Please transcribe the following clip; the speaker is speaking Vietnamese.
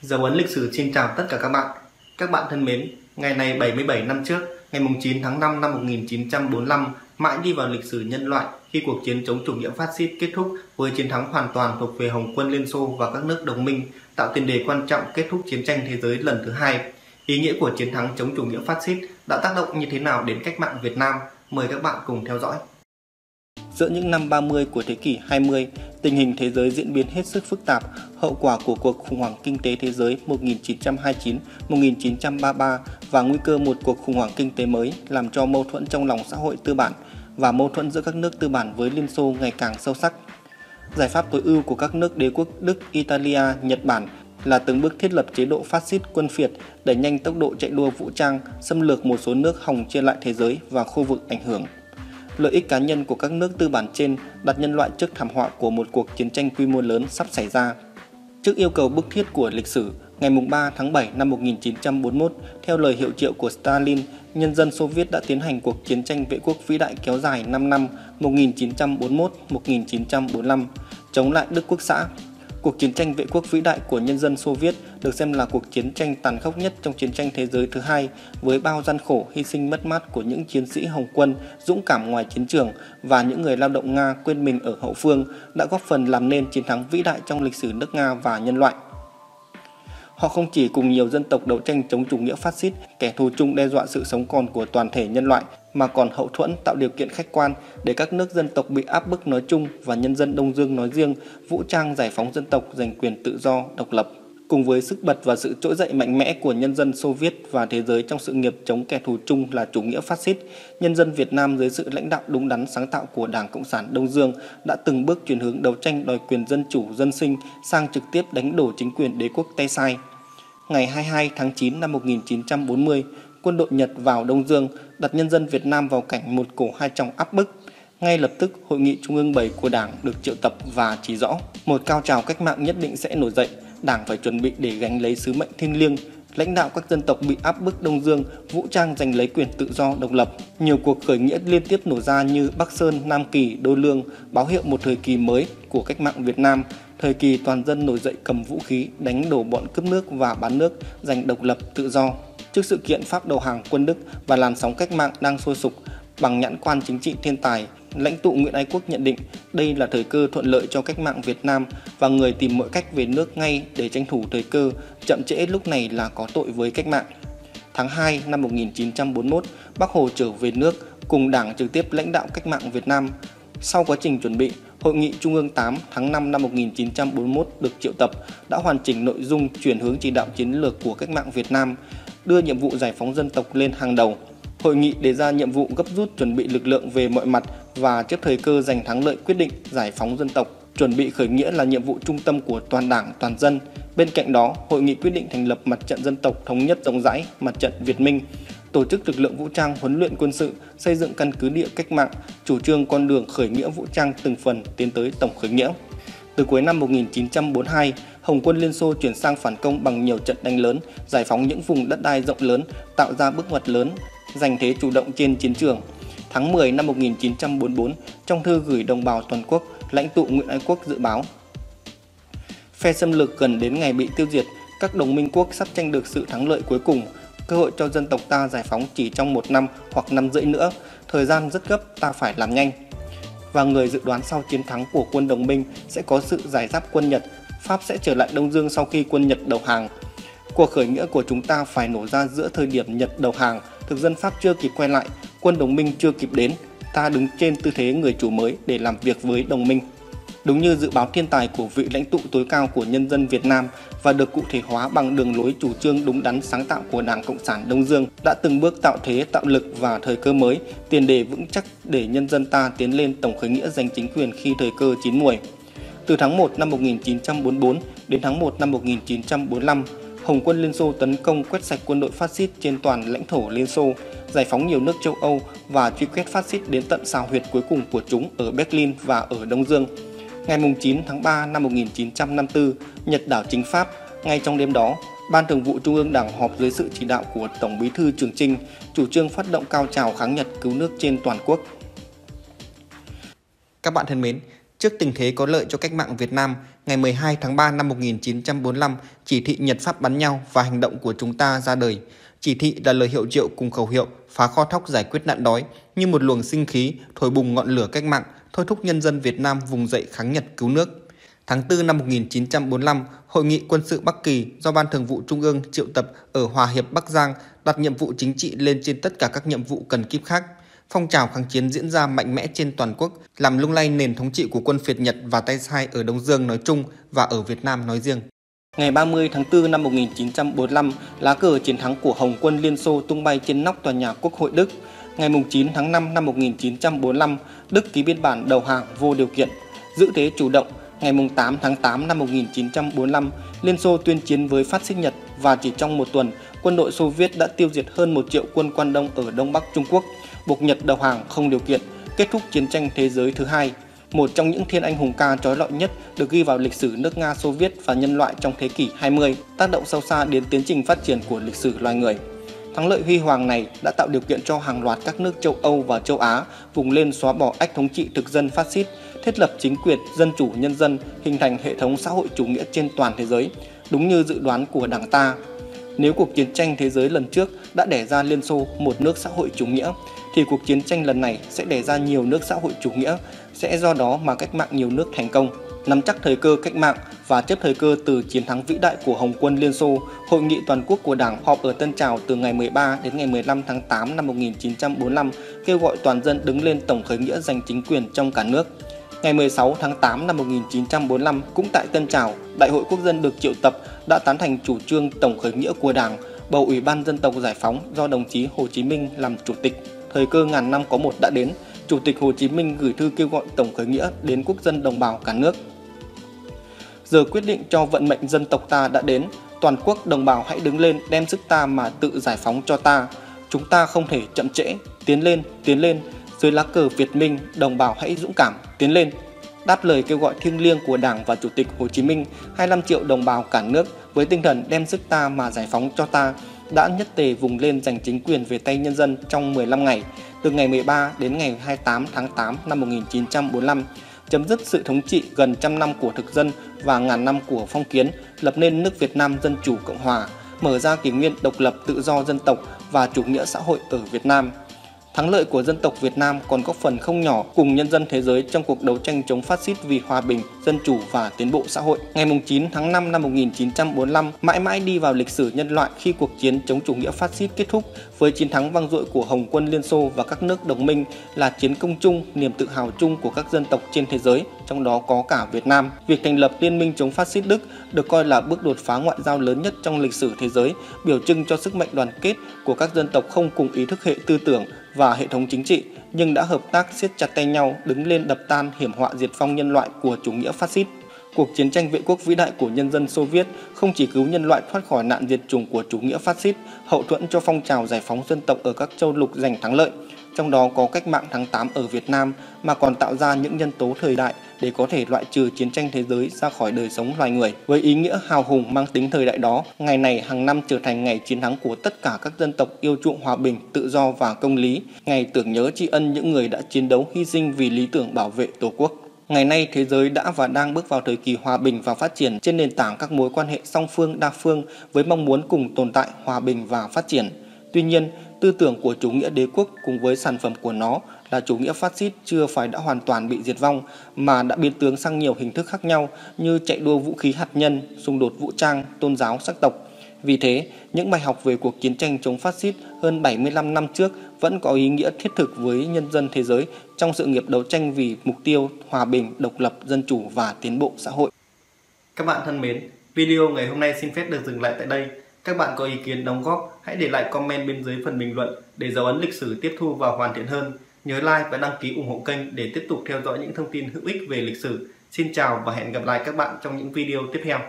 Dấu ấn lịch sử xin chào tất cả các bạn. Các bạn thân mến, ngày này 77 năm trước, ngày 9 tháng 5 năm 1945, mãi đi vào lịch sử nhân loại khi cuộc chiến chống chủ nghĩa phát xít kết thúc với chiến thắng hoàn toàn thuộc về Hồng quân Liên Xô và các nước đồng minh, tạo tiền đề quan trọng kết thúc chiến tranh thế giới lần thứ hai. Ý nghĩa của chiến thắng chống chủ nghĩa phát xít đã tác động như thế nào đến cách mạng Việt Nam? Mời các bạn cùng theo dõi. Giữa những năm 30 của thế kỷ 20, tình hình thế giới diễn biến hết sức phức tạp, hậu quả của cuộc khủng hoảng kinh tế thế giới 1929-1933 và nguy cơ một cuộc khủng hoảng kinh tế mới làm cho mâu thuẫn trong lòng xã hội tư bản và mâu thuẫn giữa các nước tư bản với Liên Xô ngày càng sâu sắc. Giải pháp tối ưu của các nước đế quốc Đức, Italia, Nhật Bản là từng bước thiết lập chế độ phát xít quân phiệt, đẩy nhanh tốc độ chạy đua vũ trang, xâm lược một số nước hòng chia lại thế giới và khu vực ảnh hưởng. Lợi ích cá nhân của các nước tư bản trên đặt nhân loại trước thảm họa của một cuộc chiến tranh quy mô lớn sắp xảy ra. Trước yêu cầu bức thiết của lịch sử, ngày 3 tháng 7 năm 1941, theo lời hiệu triệu của Stalin, nhân dân Xô Viết đã tiến hành cuộc chiến tranh vệ quốc vĩ đại kéo dài 5 năm 1941-1945 chống lại Đức Quốc xã. Cuộc chiến tranh vệ quốc vĩ đại của nhân dân Xô Viết được xem là cuộc chiến tranh tàn khốc nhất trong chiến tranh thế giới thứ hai, với bao gian khổ, hy sinh mất mát của những chiến sĩ Hồng quân dũng cảm ngoài chiến trường và những người lao động Nga quên mình ở hậu phương đã góp phần làm nên chiến thắng vĩ đại trong lịch sử nước Nga và nhân loại. Họ không chỉ cùng nhiều dân tộc đấu tranh chống chủ nghĩa phát xít, kẻ thù chung đe dọa sự sống còn của toàn thể nhân loại, mà còn hậu thuẫn tạo điều kiện khách quan để các nước dân tộc bị áp bức nói chung và nhân dân Đông Dương nói riêng vũ trang giải phóng dân tộc, giành quyền tự do, độc lập. Cùng với sức bật và sự trỗi dậy mạnh mẽ của nhân dân Xô Viết và thế giới trong sự nghiệp chống kẻ thù chung là chủ nghĩa phát xít, nhân dân Việt Nam dưới sự lãnh đạo đúng đắn sáng tạo của Đảng Cộng sản Đông Dương đã từng bước chuyển hướng đấu tranh đòi quyền dân chủ dân sinh sang trực tiếp đánh đổ chính quyền đế quốc Tay Sai. Ngày 22 tháng 9 năm 1940, quân đội Nhật vào Đông Dương đặt nhân dân Việt Nam vào cảnh một cổ hai tròng áp bức. Ngay lập tức, Hội nghị Trung ương 7 của Đảng được triệu tập và chỉ rõ một cao trào cách mạng nhất định sẽ nổi dậy, Đảng phải chuẩn bị để gánh lấy sứ mệnh thiêng liêng, lãnh đạo các dân tộc bị áp bức Đông Dương, vũ trang giành lấy quyền tự do độc lập. Nhiều cuộc khởi nghĩa liên tiếp nổ ra như Bắc Sơn, Nam Kỳ, Đô Lương, báo hiệu một thời kỳ mới của cách mạng Việt Nam, thời kỳ toàn dân nổi dậy cầm vũ khí, đánh đổ bọn cướp nước và bán nước, giành độc lập tự do. Trước sự kiện Pháp đầu hàng quân Đức và làn sóng cách mạng đang sôi sục, bằng nhãn quan chính trị thiên tài, lãnh tụ Nguyễn Ái Quốc nhận định đây là thời cơ thuận lợi cho cách mạng Việt Nam và người tìm mọi cách về nước ngay để tranh thủ thời cơ, chậm trễ lúc này là có tội với cách mạng. Tháng 2 năm 1941, Bác Hồ trở về nước cùng Đảng trực tiếp lãnh đạo cách mạng Việt Nam. Sau quá trình chuẩn bị, Hội nghị Trung ương 8 tháng 5 năm 1941 được triệu tập đã hoàn chỉnh nội dung chuyển hướng chỉ đạo chiến lược của cách mạng Việt Nam, đưa nhiệm vụ giải phóng dân tộc lên hàng đầu. Hội nghị đề ra nhiệm vụ gấp rút chuẩn bị lực lượng về mọi mặt và trước thời cơ giành thắng lợi quyết định giải phóng dân tộc. Chuẩn bị khởi nghĩa là nhiệm vụ trung tâm của toàn Đảng, toàn dân. Bên cạnh đó, Hội nghị quyết định thành lập Mặt trận Dân tộc Thống nhất rộng rãi, Mặt trận Việt Minh, tổ chức lực lượng vũ trang huấn luyện quân sự, xây dựng căn cứ địa cách mạng, chủ trương con đường khởi nghĩa vũ trang từng phần tiến tới tổng khởi nghĩa. Từ cuối năm 1942, Hồng quân Liên Xô chuyển sang phản công bằng nhiều trận đánh lớn, giải phóng những vùng đất đai rộng lớn, tạo ra bước ngoặt lớn, giành thế chủ động trên chiến trường. Tháng 10 năm 1944, trong thư gửi đồng bào toàn quốc, lãnh tụ Nguyễn Ái Quốc dự báo: phe xâm lược gần đến ngày bị tiêu diệt, các đồng minh quốc sắp tranh được sự thắng lợi cuối cùng. Cơ hội cho dân tộc ta giải phóng chỉ trong 1 năm hoặc 5 rưỡi nữa, thời gian rất gấp, ta phải làm nhanh. Và người dự đoán sau chiến thắng của quân đồng minh sẽ có sự giải giáp quân Nhật, Pháp sẽ trở lại Đông Dương sau khi quân Nhật đầu hàng. Cuộc khởi nghĩa của chúng ta phải nổ ra giữa thời điểm Nhật đầu hàng, thực dân Pháp chưa kịp quay lại, quân đồng minh chưa kịp đến, ta đứng trên tư thế người chủ mới để làm việc với đồng minh. Đúng như dự báo thiên tài của vị lãnh tụ tối cao của nhân dân Việt Nam và được cụ thể hóa bằng đường lối chủ trương đúng đắn sáng tạo của Đảng Cộng sản Đông Dương đã từng bước tạo thế tạo lực và thời cơ mới, tiền đề vững chắc để nhân dân ta tiến lên tổng khởi nghĩa giành chính quyền khi thời cơ chín muồi. Từ tháng 1 năm 1944 đến tháng 1 năm 1945, Hồng quân Liên Xô tấn công quét sạch quân đội phát xít trên toàn lãnh thổ Liên Xô, giải phóng nhiều nước châu Âu và truy quét phát xít đến tận xào huyệt cuối cùng của chúng ở Berlin và ở Đông Dương. Ngày 9 tháng 3 năm 1954, Nhật đảo chính Pháp. Ngay trong đêm đó, Ban Thường vụ Trung ương Đảng họp dưới sự chỉ đạo của Tổng Bí thư Trường Chinh, chủ trương phát động cao trào kháng Nhật cứu nước trên toàn quốc. Các bạn thân mến, trước tình thế có lợi cho cách mạng Việt Nam, ngày 12 tháng 3 năm 1945, chỉ thị Nhật Pháp bắn nhau và hành động của chúng ta ra đời. Chỉ thị là lời hiệu triệu cùng khẩu hiệu phá kho thóc giải quyết nạn đói, như một luồng sinh khí thổi bùng ngọn lửa cách mạng, thôi thúc nhân dân Việt Nam vùng dậy kháng Nhật cứu nước. Tháng 4 năm 1945, Hội nghị quân sự Bắc Kỳ do Ban Thường vụ Trung ương triệu tập ở Hòa Hiệp, Bắc Giang đặt nhiệm vụ chính trị lên trên tất cả các nhiệm vụ cần kíp khác. Phong trào kháng chiến diễn ra mạnh mẽ trên toàn quốc, làm lung lay nền thống trị của quân phiệt Nhật và tay sai ở Đông Dương nói chung và ở Việt Nam nói riêng. Ngày 30 tháng 4 năm 1945, lá cờ chiến thắng của Hồng quân Liên Xô tung bay trên nóc tòa nhà Quốc hội Đức. Ngày 9 tháng 5 năm 1945, Đức ký biên bản đầu hàng vô điều kiện. Giữ thế chủ động, ngày 8 tháng 8 năm 1945, Liên Xô tuyên chiến với phát xít Nhật và chỉ trong một tuần, quân đội Xô Viết đã tiêu diệt hơn 1 triệu quân Quan Đông ở Đông Bắc Trung Quốc, buộc Nhật đầu hàng không điều kiện, kết thúc chiến tranh thế giới thứ hai. Một trong những thiên anh hùng ca chói lọi nhất được ghi vào lịch sử nước Nga, Xô Viết và nhân loại trong thế kỷ 20, tác động sâu xa đến tiến trình phát triển của lịch sử loài người. Thắng lợi huy hoàng này đã tạo điều kiện cho hàng loạt các nước châu Âu và châu Á vùng lên xóa bỏ ách thống trị thực dân phát xít, thiết lập chính quyền dân chủ nhân dân, hình thành hệ thống xã hội chủ nghĩa trên toàn thế giới, đúng như dự đoán của Đảng ta. Nếu cuộc chiến tranh thế giới lần trước đã đẻ ra Liên Xô một nước xã hội chủ nghĩa, thì cuộc chiến tranh lần này sẽ đẻ ra nhiều nước xã hội chủ nghĩa, sẽ do đó mà cách mạng nhiều nước thành công. Nắm chắc thời cơ cách mạng và chấp thời cơ từ chiến thắng vĩ đại của Hồng quân Liên Xô, Hội nghị toàn quốc của Đảng họp ở Tân Trào từ ngày 13 đến ngày 15 tháng 8 năm 1945, kêu gọi toàn dân đứng lên tổng khởi nghĩa giành chính quyền trong cả nước. Ngày 16 tháng 8 năm 1945, cũng tại Tân Trào, Đại hội Quốc dân được triệu tập đã tán thành chủ trương tổng khởi nghĩa của Đảng, bầu Ủy ban Dân tộc Giải phóng do đồng chí Hồ Chí Minh làm chủ tịch. Thời cơ ngàn năm có một đã đến, Chủ tịch Hồ Chí Minh gửi thư kêu gọi tổng khởi nghĩa đến quốc dân đồng bào cả nước. Giờ quyết định cho vận mệnh dân tộc ta đã đến, toàn quốc đồng bào hãy đứng lên đem sức ta mà tự giải phóng cho ta. Chúng ta không thể chậm trễ, tiến lên, dưới lá cờ Việt Minh, đồng bào hãy dũng cảm, tiến lên. Đáp lời kêu gọi thiêng liêng của Đảng và Chủ tịch Hồ Chí Minh, 25 triệu đồng bào cả nước với tinh thần đem sức ta mà giải phóng cho ta đã nhất tề vùng lên giành chính quyền về tay nhân dân trong 15 ngày, từ ngày 13 đến ngày 28 tháng 8 năm 1945, chấm dứt sự thống trị gần 100 năm của thực dân và ngàn năm của phong kiến, lập nên nước Việt Nam Dân Chủ Cộng Hòa, mở ra kỷ nguyên độc lập tự do dân tộc và chủ nghĩa xã hội ở Việt Nam. Thắng lợi của dân tộc Việt Nam còn góp phần không nhỏ cùng nhân dân thế giới trong cuộc đấu tranh chống phát xít vì hòa bình, dân chủ và tiến bộ xã hội. Ngày 9 tháng 5 năm 1945 mãi mãi đi vào lịch sử nhân loại khi cuộc chiến chống chủ nghĩa phát xít kết thúc với chiến thắng vang dội của Hồng quân Liên Xô và các nước đồng minh, là chiến công chung, niềm tự hào chung của các dân tộc trên thế giới, trong đó có cả Việt Nam. Việc thành lập Liên minh chống phát xít Đức được coi là bước đột phá ngoại giao lớn nhất trong lịch sử thế giới, biểu trưng cho sức mạnh đoàn kết của các dân tộc không cùng ý thức hệ tư tưởng và hệ thống chính trị, nhưng đã hợp tác siết chặt tay nhau đứng lên đập tan hiểm họa diệt vong nhân loại của chủ nghĩa phát xít. Cuộc chiến tranh vệ quốc vĩ đại của nhân dân Xô Viết không chỉ cứu nhân loại thoát khỏi nạn diệt chủng của chủ nghĩa phát xít, hậu thuẫn cho phong trào giải phóng dân tộc ở các châu lục giành thắng lợi, trong đó có cách mạng tháng 8 ở Việt Nam, mà còn tạo ra những nhân tố thời đại để có thể loại trừ chiến tranh thế giới ra khỏi đời sống loài người. Với ý nghĩa hào hùng mang tính thời đại đó, ngày này hàng năm trở thành ngày chiến thắng của tất cả các dân tộc yêu chuộng hòa bình, tự do và công lý, ngày tưởng nhớ tri ân những người đã chiến đấu hy sinh vì lý tưởng bảo vệ Tổ quốc. Ngày nay, thế giới đã và đang bước vào thời kỳ hòa bình và phát triển trên nền tảng các mối quan hệ song phương đa phương với mong muốn cùng tồn tại, hòa bình và phát triển. Tuy nhiên, tư tưởng của chủ nghĩa đế quốc cùng với sản phẩm của nó là chủ nghĩa phát xít chưa phải đã hoàn toàn bị diệt vong mà đã biến tướng sang nhiều hình thức khác nhau như chạy đua vũ khí hạt nhân, xung đột vũ trang, tôn giáo, sắc tộc. Vì thế, những bài học về cuộc chiến tranh chống phát xít hơn 75 năm trước vẫn có ý nghĩa thiết thực với nhân dân thế giới trong sự nghiệp đấu tranh vì mục tiêu hòa bình, độc lập, dân chủ và tiến bộ xã hội. Các bạn thân mến, video ngày hôm nay xin phép được dừng lại tại đây. Các bạn có ý kiến đóng góp, hãy để lại comment bên dưới phần bình luận để dấu ấn lịch sử tiếp thu và hoàn thiện hơn. Nhớ like và đăng ký ủng hộ kênh để tiếp tục theo dõi những thông tin hữu ích về lịch sử. Xin chào và hẹn gặp lại các bạn trong những video tiếp theo.